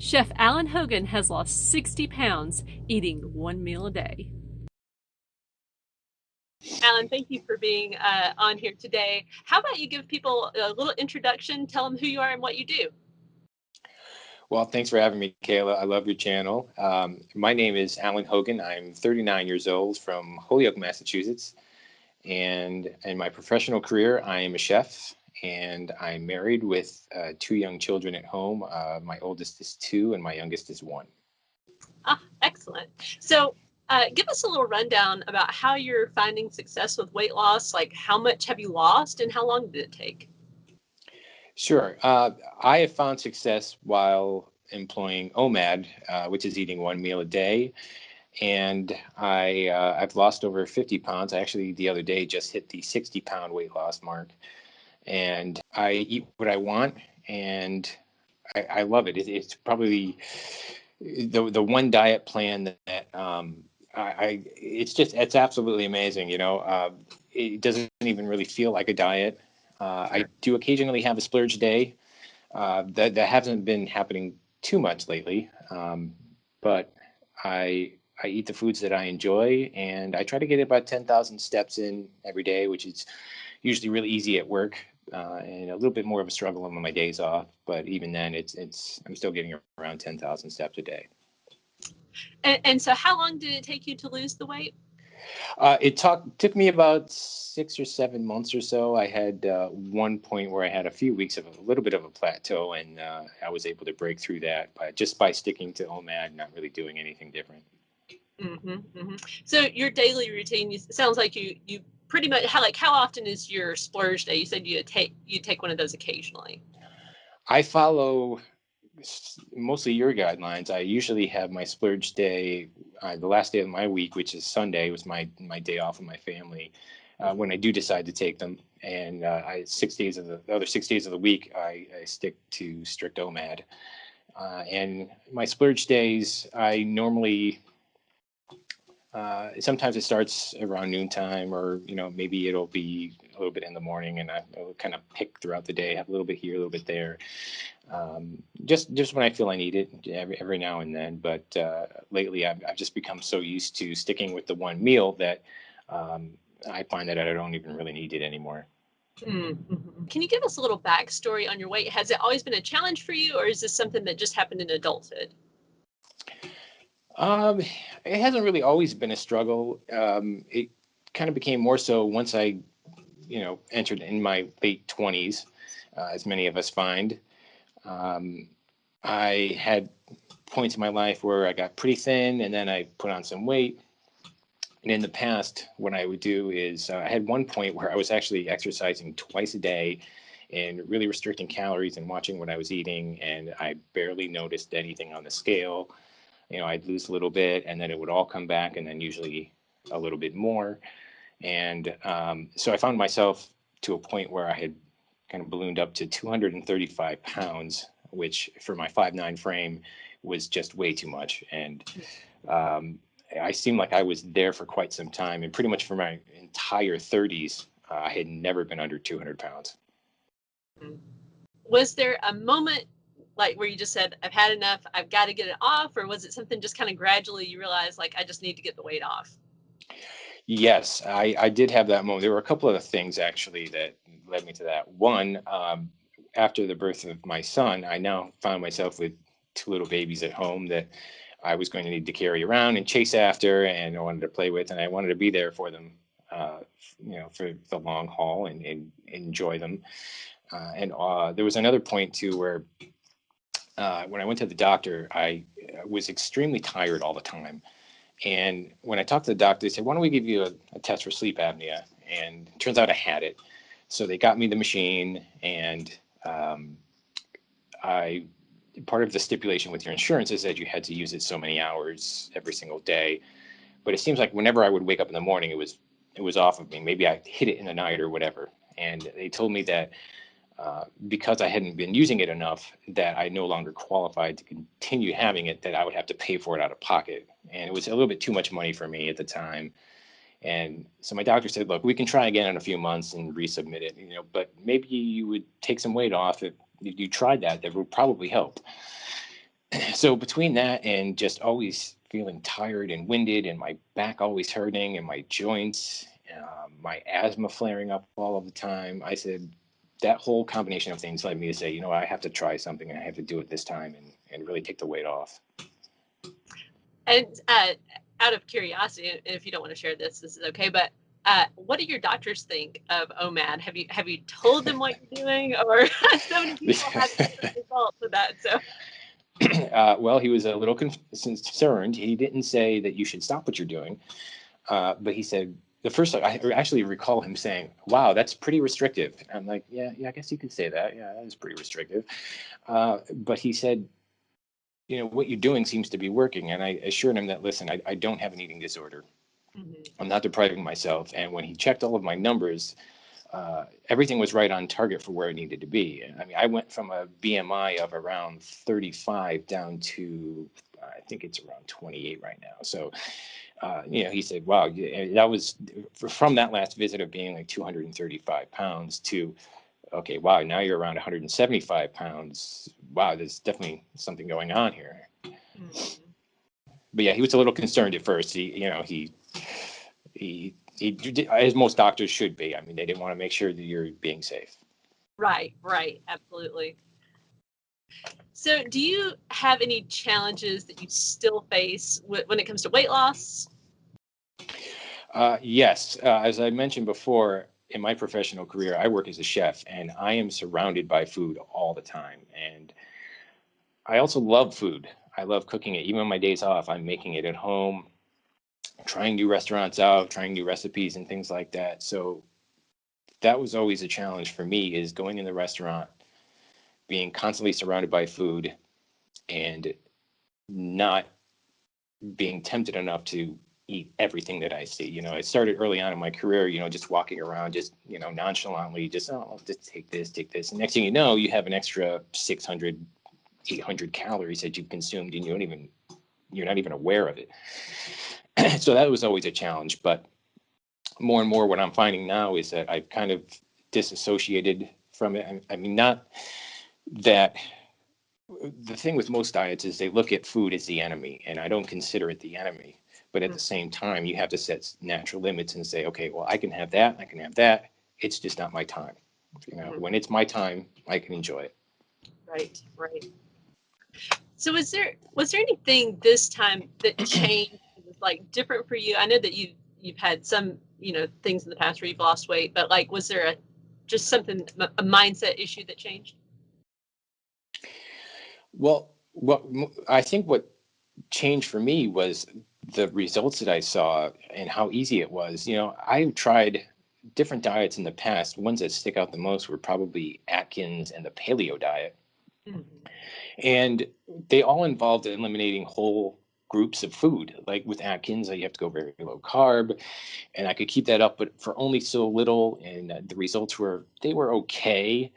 Chef Alan Hogan has lost 60 pounds eating one meal a day. Alan, thank you for being on here today. How about you give people a little introduction, tell them who you are and what you do? Well, thanks for having me, Kayla. I love your channel. My name is Alan Hogan. I'm 39 years old from Holyoke, Massachusetts. And in my professional career, I am a chef and I'm married with two young children at home. My oldest is 2 and my youngest is 1. Ah, excellent. So, give us a little rundown about how you're finding success with weight loss. Like, how much have you lost and how long did it take? Sure. I have found success while employing OMAD, which is eating one meal a day. And I've lost over 50 pounds. I actually the other day just hit the 60-pound weight loss mark. And I eat what I want, and I love it. It's probably the one diet plan that it's absolutely amazing. It doesn't even really feel like a diet. I do occasionally have a splurge day. That hasn't been happening too much lately, but I eat the foods that I enjoy, and I try to get about 10,000 steps in every day, which is usually really easy at work, and a little bit more of a struggle on my days off. But even then, it's I'm still getting around 10,000 steps a day. And so, how long did it take you to lose the weight? Took me about 6 or 7 months or so. I had one point where I had a few weeks of a little bit of a plateau, and I was able to break through that by sticking to OMAD, not really doing anything different. So your daily routine sounds like you pretty much how often is your splurge day? You said you take one of those occasionally. I follow mostly your guidelines. I usually have my splurge day, the last day of my week, which is Sunday, was my day off with my family. When I do decide to take them, and I 6 days of the other 6 days of the week, I stick to strict OMAD. And my splurge days, I normally sometimes it starts around noontime, or maybe it'll be a little bit in the morning, and I'll kind of pick throughout the day, have a little bit here, a little bit there, just when I feel I need it, every now and then. But lately, I've just become so used to sticking with the one meal that I find that I don't even really need it anymore. Can you give us a little backstory on your weight? Has it always been a challenge for you, or is this something that just happened in adulthood? Um, it hasn't really always been a struggle. It kind of became more so once I, entered in my late 20s, as many of us find. Um, I had points in my life where I got pretty thin, and then I put on some weight. And in the past, what I would do is I had one point where I was actually exercising twice a day and really restricting calories and watching what I was eating, and I barely noticed anything on the scale. I'd lose a little bit, and then it would all come back, and then usually a little bit more. And so I found myself to a point where I had kind of ballooned up to 235 pounds, which for my 5'9" frame was just way too much. And um, I seemed like I was there for quite some time, and pretty much for my entire 30s, I had never been under 200 pounds. Was there a moment like where you just said, "I've had enough. I've got to get it off," or was it something just kind of gradually you realized like I just need to get the weight off? Yes, I did have that moment. There were a couple of things actually that led me to that. One, after the birth of my son, I now found myself with two little babies at home that I was going to need to carry around and chase after, and I wanted to play with, and I wanted to be there for them, for the long haul, and enjoy them. And there was another point too where when I went to the doctor, I was extremely tired all the time. And when I talked to the doctor, they said, "Why don't we give you a test for sleep apnea?" And it turns out I had it. So they got me the machine, and um, I part of the stipulation with your insurance is that you had to use it so many hours every single day. But it seems like whenever I would wake up in the morning, it was off of me. Maybe I hit it in the night or whatever. And they told me that because I hadn't been using it enough, that I no longer qualified to continue having it, that I would have to pay for it out of pocket. And it was a little bit too much money for me at the time. And so my doctor said, "Look, we can try again in a few months and resubmit it, but maybe you would take some weight off if you tried that. That would probably help." So between that and just always feeling tired and winded and my back always hurting and my joints, my asthma flaring up all of the time, I said that whole combination of things led me to say, I have to try something and I have to do it this time and really take the weight off. And out of curiosity, and if you don't want to share this is okay. But what do your doctors think of OMAD? Have you told them what you're doing, or so many people have different results with that? So Well, he was a little concerned. He didn't say that you should stop what you're doing, but he said the first. I actually recall him saying, "Wow, that's pretty restrictive." And I'm like, "Yeah, I guess you could say that. Yeah, that is pretty restrictive." But he said, what you're doing seems to be working. And I assured him that, listen, I don't have an eating disorder. I'm not depriving myself. And when he checked all of my numbers, everything was right on target for where I needed to be. I mean, I went from a BMI of around 35 down to, I think it's around 28 right now. So, he said, wow, that was from that last visit of being like 235 pounds to, okay, wow, now you're around 175 pounds. Wow, there's definitely something going on here. But yeah, he was a little concerned at first. He, as most doctors should be. I mean, they didn't want to make sure that you're being safe. Right, absolutely. So, do you have any challenges that you still face when it comes to weight loss? Yes, as I mentioned before, in my professional career, I work as a chef, and I am surrounded by food all the time. And I also love food. I love cooking it. Even on my days off, I'm making it at home, trying new restaurants out, trying new recipes and things like that. So that was always a challenge for me, is going in the restaurant, being constantly surrounded by food, and not being tempted enough to eat everything that I see. I started early on in my career, just walking around, just, nonchalantly, just, oh, I'll just take this. And next thing you know, you have an extra 600, 800 calories that you've consumed and you're not even aware of it. So that was always a challenge. But more and more what I'm finding now is that I've kind of disassociated from it. I mean, not that the thing with most diets is they look at food as the enemy, and I don't consider it the enemy. But at the same time, you have to set natural limits and say, okay, well, I can have that, I can have that. It's just not my time. When it's my time, I can enjoy it. Right. So, was there anything this time that changed? That was like different for you? I know that you've had some things in the past where you've lost weight, but like, was there just something, a mindset issue that changed? Well, I think what changed for me was the results that I saw and how easy it was. I tried different diets in the past. Ones that stick out the most were probably Atkins and the paleo diet. And they all involved eliminating whole groups of food. Like with Atkins, you have to go very low carb, and I could keep that up, but for only so little. And the results were okay.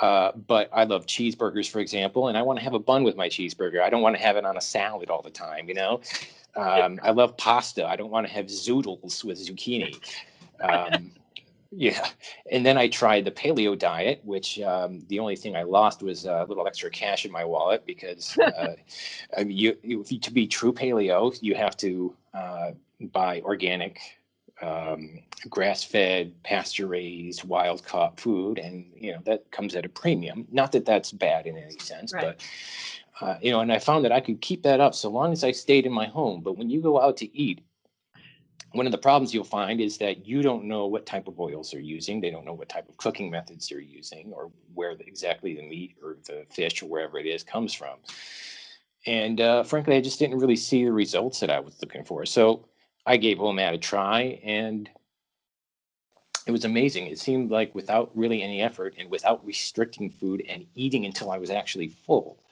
But I love cheeseburgers, for example, and I want to have a bun with my cheeseburger. I don't want to have it on a salad all the time. I love pasta. I don't want to have zoodles with zucchini. Yeah. And then I tried the paleo diet, which the only thing I lost was a little extra cash in my wallet because I mean, to be true paleo, you have to buy organic, grass-fed, pasture-raised, wild-caught food, and that comes at a premium. Not that that's bad in any sense, right. But and I found that I could keep that up so long as I stayed in my home. But when you go out to eat, one of the problems you'll find is that you don't know what type of oils they're using. They don't know what type of cooking methods they're using or where exactly the meat or the fish or wherever it is comes from. And frankly, I just didn't really see the results that I was looking for. So I gave OMAD a try, and it was amazing. It seemed like without really any effort and without restricting food and eating until I was actually full,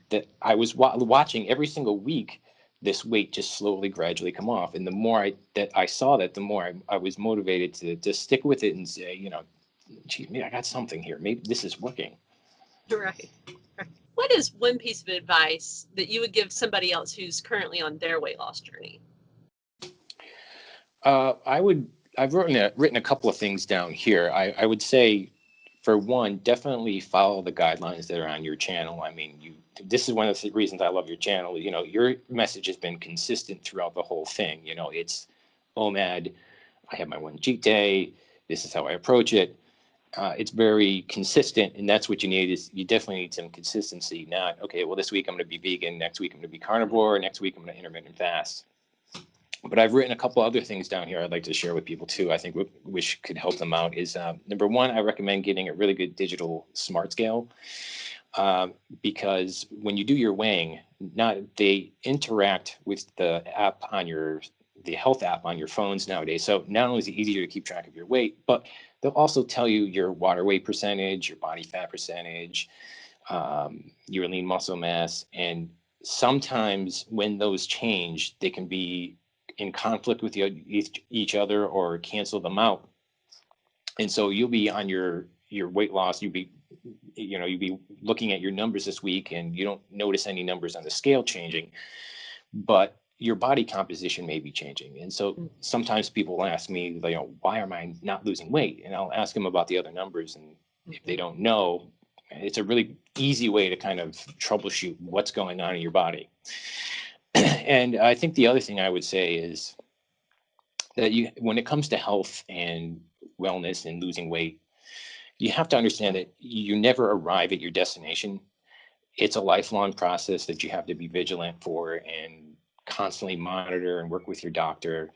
that I was watching every single week this weight just slowly, gradually come off. And the more I saw that, the more I was motivated to stick with it and say, geez, maybe I got something here. Maybe this is working. Right. What is one piece of advice that you would give somebody else who's currently on their weight loss journey? I've written a couple of things down here. I would say, for one, definitely follow the guidelines that are on your channel. I mean, this is one of the reasons I love your channel. You know, your message has been consistent throughout the whole thing. You know, it's OMAD. I have my one cheat day. This is how I approach it. It's very consistent, and that's what you need. Is you definitely need some consistency. Not, okay, well, this week I'm going to be vegan, next week I'm going to be carnivore, next week I'm going to intermittent fast. But I've written a couple other things down here I'd like to share with people too. I think which could help them out is number one, I recommend getting a really good digital smart scale, because when you do your weighing, they interact with the app on the health app on your phones nowadays. So not only is it easier to keep track of your weight, but they'll also tell you your water weight percentage, your body fat percentage, your lean muscle mass. And sometimes when those change, they can be in conflict with each other or cancel them out. And so you'll be on your weight loss, you'll be looking at your numbers this week and you don't notice any numbers on the scale changing, but your body composition may be changing. And so sometimes people ask me, you know, why am I not losing weight? And I'll ask them about the other numbers. And if they don't know, it's a really easy way to kind of troubleshoot what's going on in your body. And I think the other thing I would say is that when it comes to health and wellness and losing weight, you have to understand that you never arrive at your destination. It's a lifelong process that you have to be vigilant for and constantly monitor and work with your doctor.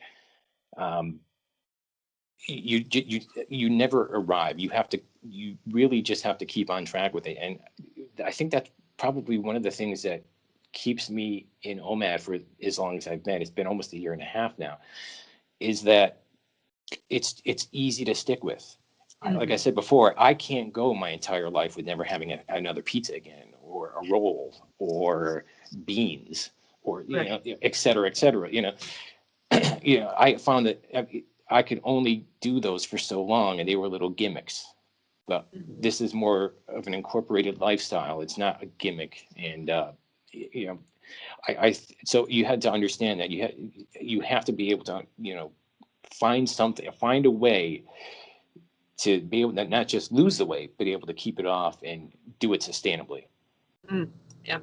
You never arrive. You really just have to keep on track with it. And I think that's probably one of the things that keeps me in OMAD for as long as I've been. It's been almost a year and a half now. Is that it's easy to stick with. Like I said before, I can't go my entire life with never having another pizza again, or a roll, or beans, or et cetera, et cetera. I found that I could only do those for so long, and they were little gimmicks. But this is more of an incorporated lifestyle. It's not a gimmick, and so you had to understand that you have to be able to find a way to be able to not just lose the weight, but be able to keep it off and do it sustainably. Yeah.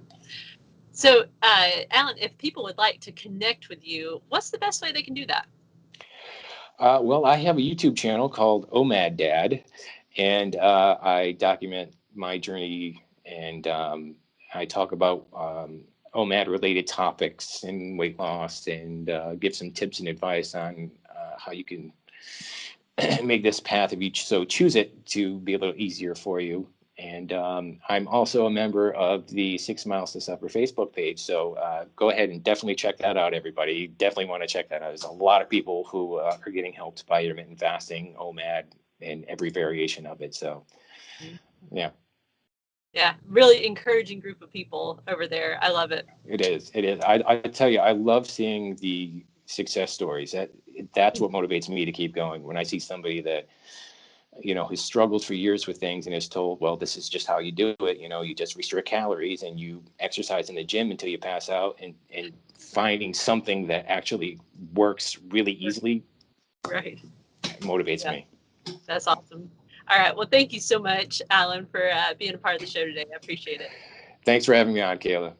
So, Alan, if people would like to connect with you, what's the best way they can do that? Well, I have a YouTube channel called OMAD Dad, and I document my journey, and I talk about OMAD-related topics and weight loss, and give some tips and advice on how you can make this path, if you so choose it, to be a little easier for you. And I'm also a member of the 6 Miles to Supper Facebook page. So go ahead and definitely check that out, everybody. You definitely want to check that out. There's a lot of people who are getting helped by intermittent fasting, OMAD, and every variation of it. So, yeah. Yeah, really encouraging group of people over there. I love it. It is. It is. I tell you, I love seeing the success stories. That's what motivates me to keep going. When I see somebody that who's struggled for years with things and is told, well, this is just how you do it. You just restrict calories and you exercise in the gym until you pass out, and finding something that actually works really easily. Right. Motivates me. That's awesome. All right. Well, thank you so much, Alan, for being a part of the show today. I appreciate it. Thanks for having me on, Kayla.